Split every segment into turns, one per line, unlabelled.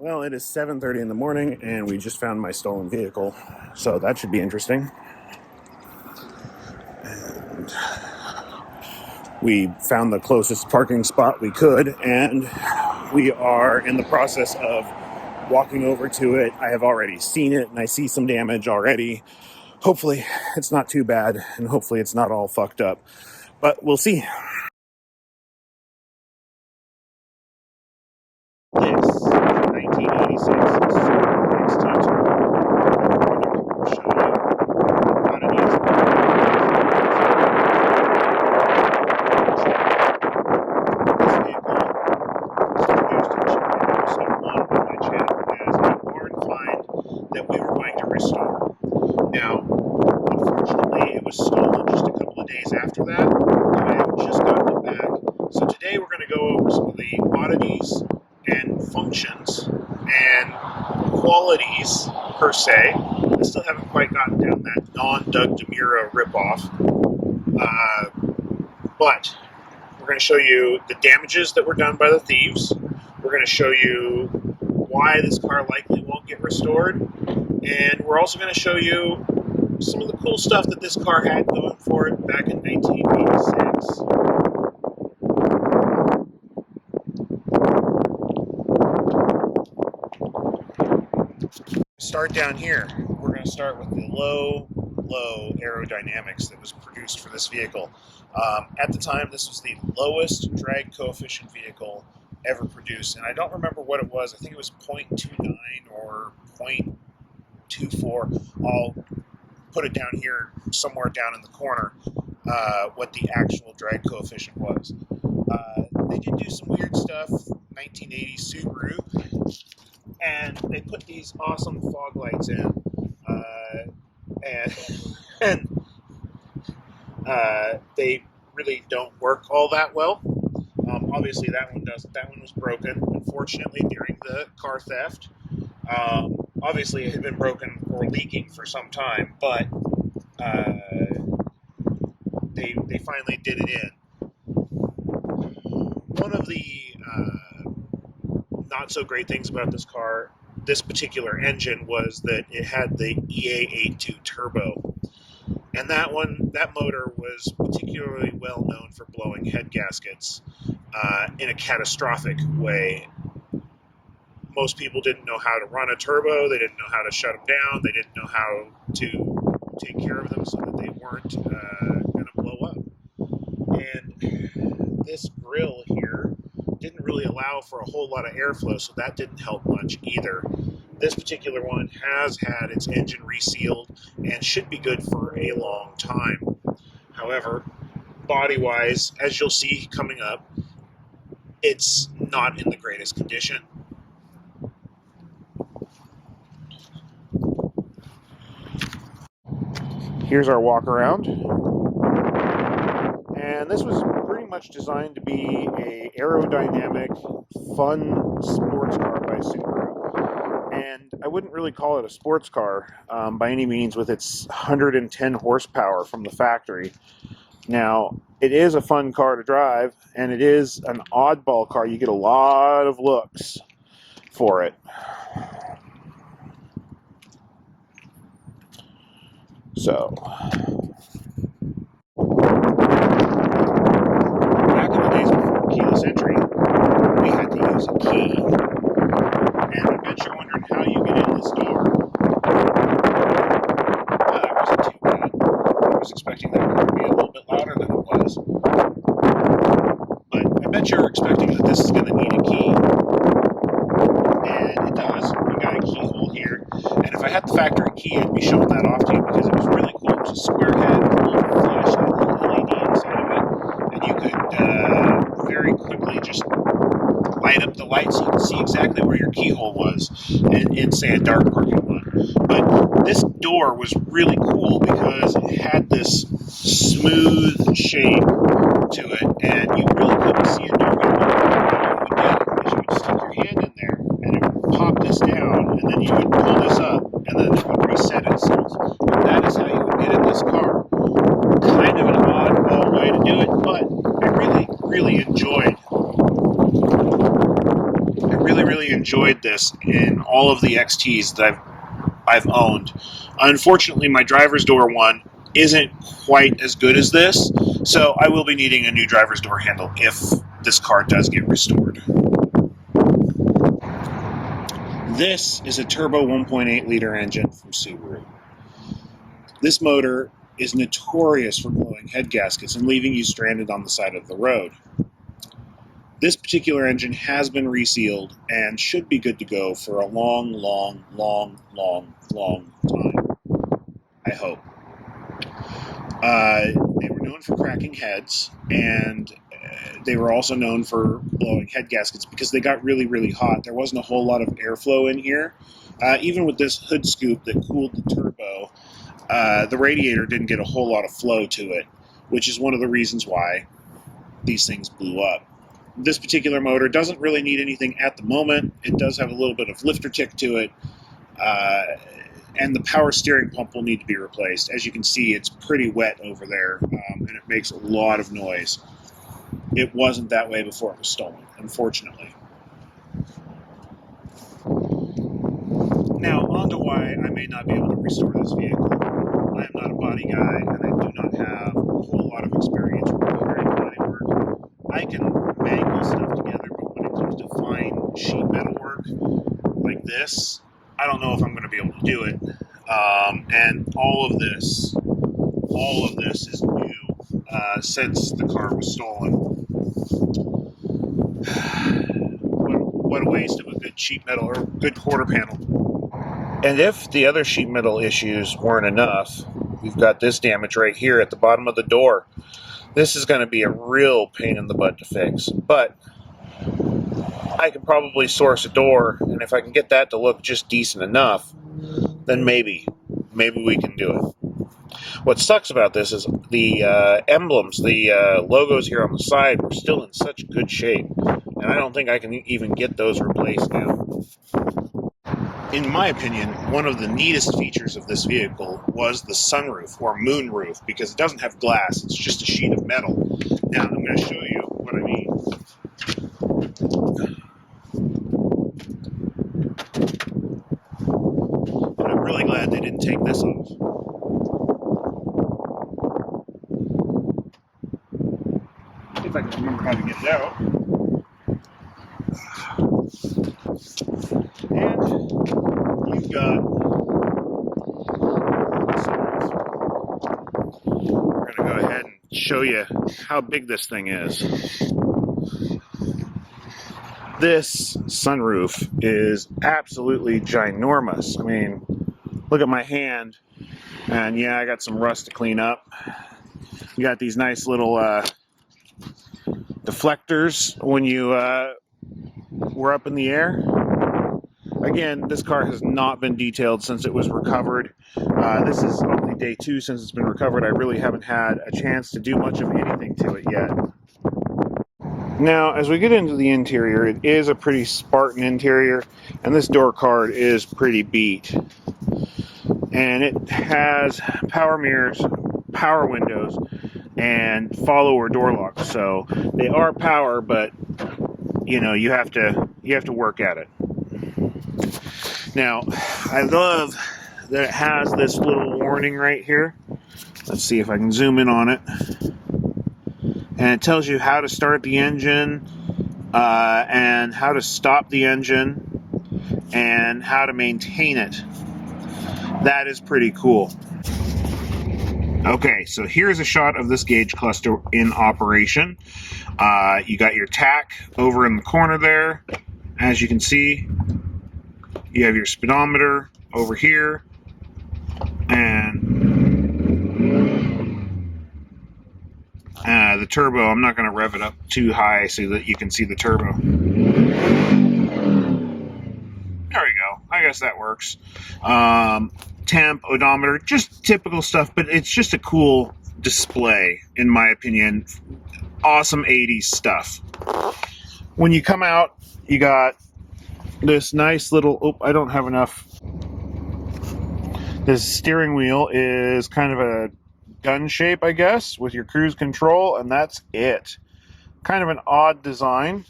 Well, it is 7:30 in the morning, and we just found my stolen vehicle, so that should be interesting. And we found the closest parking spot we could, and we are in the process of walking over to it. I have already seen it, and I see some damage already. Hopefully, it's not too bad, and hopefully it's not all fucked up. But we'll see. This is a 1986 Subaru XT Turbo. I'll show you how to use it. This vehicle was introduced in episode 1 of my channel as a barn find that we were going to restore. Now, unfortunately, it was stolen just a couple of days after that, and I have just gotten it back. So today we're going to go over some of the oddities and functions and qualities per se. I still haven't quite gotten down that non-Doug DeMuro ripoff, but we're going to show you the damages that were done by the thieves. We're going to show you why this car likely won't get restored, and we're also going to show you some of the cool stuff that this car had going for it back in 1986. Start down here. We're going to start with the low aerodynamics that was produced for this vehicle. At the time, this was the lowest drag coefficient vehicle ever produced, and I don't remember what it was. I think it was 0.29 or 0.24. I'll put it down here somewhere down in the corner, what the actual drag coefficient was. They did do some weird stuff, 1980 Subaru, and they put these awesome fog lights in, and they really don't work all that well. Obviously, that one doesn't. That one was broken, unfortunately, during the car theft. Obviously, it had been broken or leaking for some time, but they finally did it in. One of the not so great things about this car, this particular engine, was that it had the EA82 turbo, and that motor was particularly well known for blowing head gaskets in a catastrophic way. Most people didn't know how to run a turbo, they didn't know how to shut them down, they didn't know how to take care of them so that they weren't going to blow up. And this grill here didn't really allow for a whole lot of airflow, so that didn't help much either. This particular one has had its engine resealed and should be good for a long time. However, body-wise, as you'll see coming up, it's not in the greatest condition. Here's our walk around. And this was pretty much designed to be a aerodynamic, fun sports car by Subaru. And I wouldn't really call it a sports car by any means, with its 110 horsepower from the factory. Now, it is a fun car to drive, and it is an oddball car. You get a lot of looks for it. So, back in the days before keyless entry, we had to use a key. And I bet you're wondering how you get in this door. It wasn't too bad. I was expecting that car to be a little bit louder than it was. But I bet you're expecting that this is going to need a key. And it does. We got a keyhole here. And if I had the factory key, I'd be showing that off to you because it was really cool. It was a square head with a little flashlight, a little LED inside of it. And you could very quickly just light up the light so you can see exactly where your keyhole was in say, a dark parking lot. But this door was really cool because it had this smooth shape to it, and you really couldn't see it dark. What you would stick your hand in there, and it would pop this down, and then you would pull this up, and then it would reset itself. And that is how you would get in this car. Kind of an oddball way to do it, but I really enjoyed enjoyed this in all of the XTs that I've owned. Unfortunately, my driver's door one isn't quite as good as this, so I will be needing a new driver's door handle if this car does get restored. This is a turbo 1.8 liter engine from Subaru. This motor is notorious for blowing head gaskets and leaving you stranded on the side of the road. This particular engine has been resealed and should be good to go for a long time, I hope. They were known for cracking heads, and they were also known for blowing head gaskets because they got really hot. There wasn't a whole lot of airflow in here. Even with this hood scoop that cooled the turbo, the radiator didn't get a whole lot of flow to it, which is one of the reasons why these things blew up. This particular motor doesn't really need anything at the moment. It does have a little bit of lifter tick to it, and the power steering pump will need to be replaced. As you can see, it's pretty wet over there, and it makes a lot of noise. It wasn't that way before it was stolen, unfortunately. Now, on to why I may not be able to restore this vehicle. I am not a body guy, and I do not have a whole lot of experience repairing bodywork. I can mangle stuff together, but when it comes to fine sheet metal work like this, I don't know if I'm going to be able to do it. And all of this is new since the car was stolen. What a waste of a good sheet metal or good quarter panel. And if the other sheet metal issues weren't enough, we've got this damage right here at the bottom of the door. This is going to be a real pain in the butt to fix, but I can probably source a door, and if I can get that to look just decent enough, then maybe we can do it. What sucks about this is the emblems, the logos here on the side were still in such good shape, and I don't think I can even get those replaced now. In my opinion, one of the neatest features of this vehicle was the sunroof, or moonroof, because it doesn't have glass, it's just a sheet of metal. Now, I'm going to show you what I mean. And I'm really glad they didn't take this off. If I can remember how to get it out. And you've got we're going to go ahead and show you how big this thing is. This sunroof is absolutely ginormous. I mean, look at my hand, and yeah, I got some rust to clean up. You got these nice little deflectors when you were up in the air. Again, this car has not been detailed since it was recovered. This is only day 2 since it's been recovered. I really haven't had a chance to do much of anything to it yet. Now, as we get into the interior, it is a pretty Spartan interior, and this door card is pretty beat. And it has power mirrors, power windows, and follower door locks. So they are power, but you know, you have to work at it. Now, I love that it has this little warning right here. Let's see if I can zoom in on it. And it tells you how to start the engine, and how to stop the engine, and how to maintain it. That is pretty cool. Okay, so here's a shot of this gauge cluster in operation. You got your tach over in the corner there. As you can see, you have your speedometer over here, and the turbo, I'm not going to rev it up too high so that you can see the turbo. There we go. I guess that works. Temp, odometer, just typical stuff, but it's just a cool display, in my opinion. Awesome 80s stuff. When you come out, you got this nice little, oh, I don't have enough. This steering wheel is kind of a gun shape, I guess, with your cruise control, and that's it. Kind of an odd design.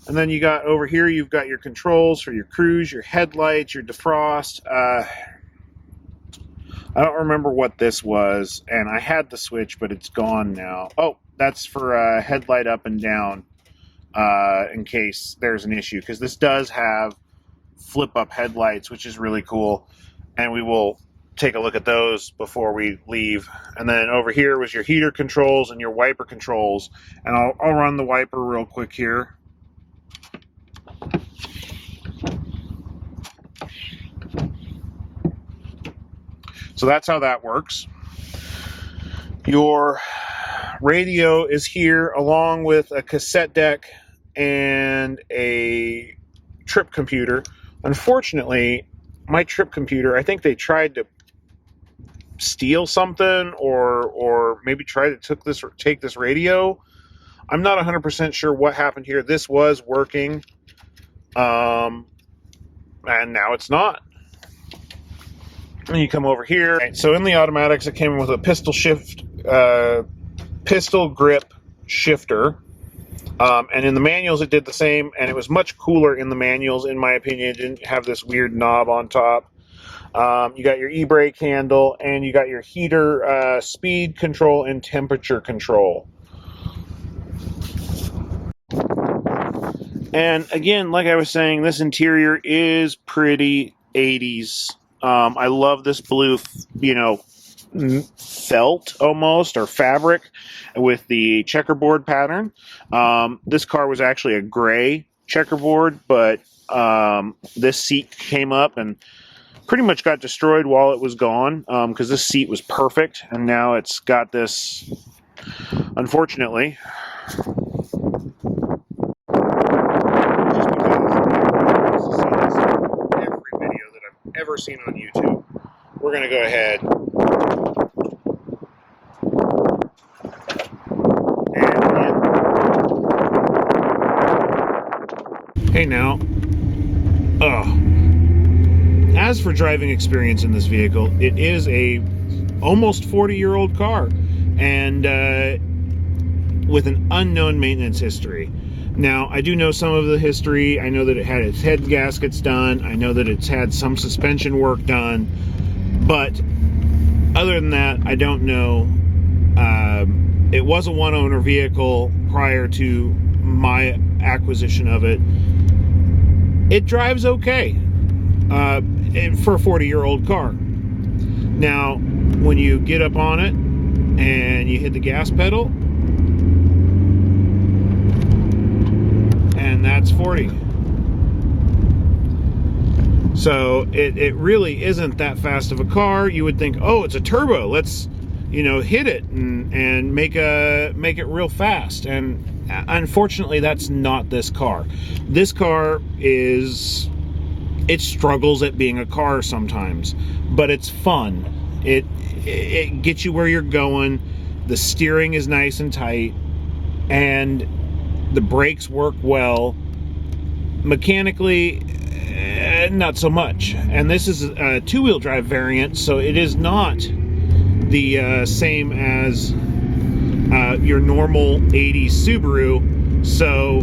And then you got over here, you've got your controls for your cruise, your headlights, your defrost. I don't remember what this was, and I had the switch, but it's gone now. Oh, that's for headlight up and down in case there's an issue, because this does have flip-up headlights, which is really cool, and we will take a look at those before we leave. And then over here was your heater controls and your wiper controls, and I'll run the wiper real quick here. So that's how that works. Your radio is here along with a cassette deck and a trip computer. Unfortunately, my trip computer, I think they tried to steal something or maybe try to take this radio. I'm not 100% sure what happened here. This was working, and now it's not. And you come over here. Right, so in the automatics, it came with a pistol grip shifter. And in the manuals, it did the same, and it was much cooler in the manuals, in my opinion. It didn't have this weird knob on top. You got your e-brake handle, and you got your heater speed control and temperature control. And again, like I was saying, this interior is pretty 80s. I love this blue, felt almost, or fabric with the checkerboard pattern. This car was actually a gray checkerboard, but this seat came up and pretty much got destroyed while it was gone, because this seat was perfect, and now it's got this, unfortunately, just because to see this in every video that I've ever seen on YouTube. We're going to go ahead and hey now, as for driving experience in this vehicle, it is a almost 40-year-old car, and with an unknown maintenance history. Now, I do know some of the history. I know that it had its head gaskets done. I know that it's had some suspension work done. But other than that, I don't know. It was a one-owner vehicle prior to my acquisition of it. It drives okay for a 40-year-old car. Now, when you get up on it and you hit the gas pedal, and that's 40. So it really isn't that fast of a car. You would think, oh, it's a turbo. Let's, hit it and make it real fast. And unfortunately, that's not this car. This car it struggles at being a car sometimes, but it's fun. It gets you where you're going. The steering is nice and tight, and the brakes work well. Mechanically, not so much. And this is a two-wheel drive variant, so it is not the same as your normal 80s Subaru. So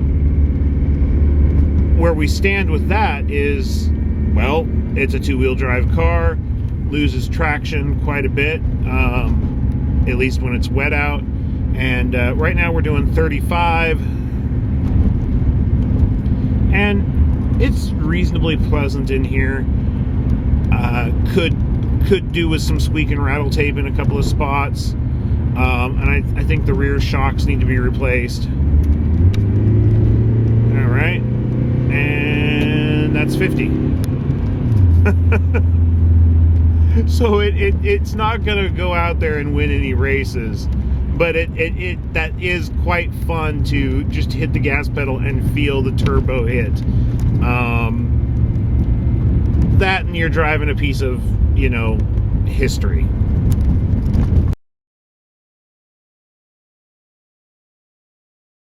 where we stand with that is, well, it's a two-wheel drive car, loses traction quite a bit, at least when it's wet out. And right now we're doing 35, and it's reasonably pleasant in here. Could do with some squeak and rattle tape in a couple of spots, and I think the rear shocks need to be replaced. All right, and that's 50. So it's not gonna go out there and win any races, but that is quite fun to just hit the gas pedal and feel the turbo hit. That, and you're driving a piece of history.